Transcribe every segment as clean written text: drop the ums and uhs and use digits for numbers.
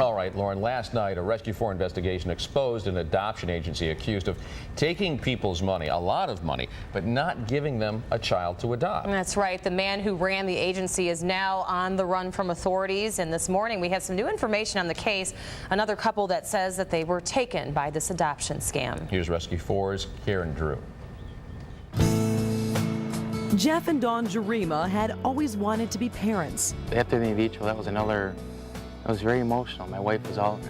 All right, Lauren, last night a Rescue 4 investigation exposed an adoption agency accused of taking people's money, a lot of money, but not giving them a child to adopt. That's right. The man who ran the agency is now on the run from authorities. And this morning we have some new information on the case. Another couple that says that they were taken by this adoption scam. Here's Rescue 4's Karen Drew. Jeff and Dawn Jarima had always wanted to be parents. After the in vitro, that was very emotional. My wife was all the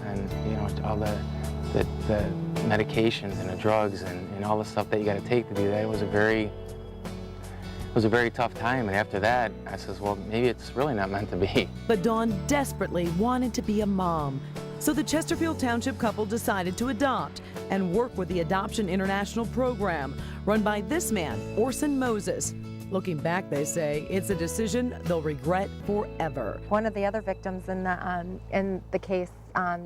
medications and the drugs and all the stuff that you got to take to do that. It was a very tough time. And after that, I says, well, maybe it's really not meant to be. But Dawn desperately wanted to be a mom. So the Chesterfield Township couple decided to adopt and work with the Adoption International program run by this man, Orson Mozes. Looking back, they say, it's a decision they'll regret forever. One of the other victims in the case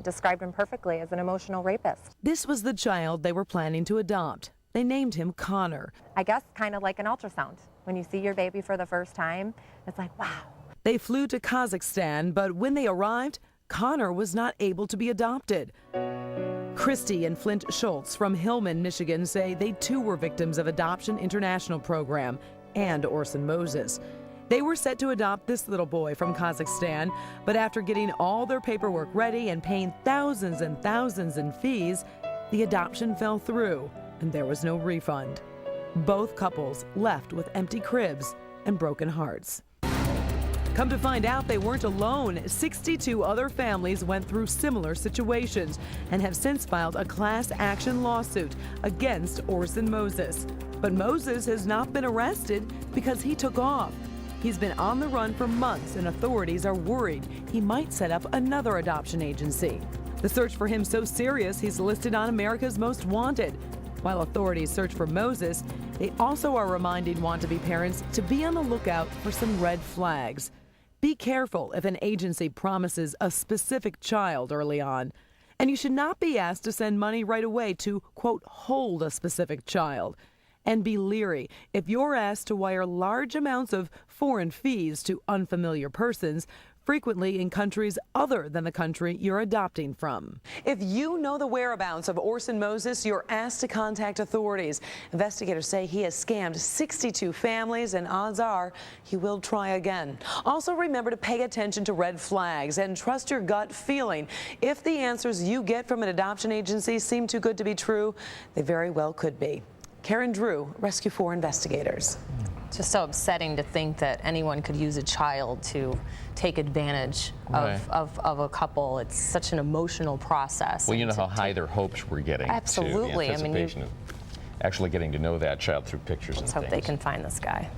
described him perfectly as an emotional rapist. This was the child they were planning to adopt. They named him Connor. I guess kind of like an ultrasound. When you see your baby for the first time, it's like, wow. They flew to Kazakhstan, but when they arrived, Connor was not able to be adopted. Christy and Flint Schultz from Hillman, Michigan say they too were victims of Adoption International program and Orson Mozes. They were set to adopt this little boy from Kazakhstan, but after getting all their paperwork ready and paying thousands and thousands in fees, the adoption fell through and there was no refund. Both couples left with empty cribs and broken hearts. Come to find out, they weren't alone. 62 other families went through similar situations and have since filed a class action lawsuit against Orson Mozes. But Mozes has not been arrested because he took off. He's been on the run for months and authorities are worried he might set up another adoption agency. The search for him so serious he's listed on America's Most Wanted. While authorities search for Mozes, they also are reminding want-to-be parents to be on the lookout for some red flags. Be careful if an agency promises a specific child early on. And you should not be asked to send money right away to, quote, hold a specific child. And be leery if you're asked to wire large amounts of foreign fees to unfamiliar persons, frequently in countries other than the country you're adopting from. If you know the whereabouts of Orson Mozes, you're asked to contact authorities. Investigators say he has scammed 62 families, and odds are he will try again. Also, remember to pay attention to red flags and trust your gut feeling. If the answers you get from an adoption agency seem too good to be true, they very well could be. Karen Drew, Rescue 4 investigators. It's just so upsetting to think that anyone could use a child to take advantage of a couple. It's such an emotional process. Well, you know how high their hopes were getting. Absolutely. The anticipation of actually getting to know that child through pictures and things. Let's hope they can find this guy.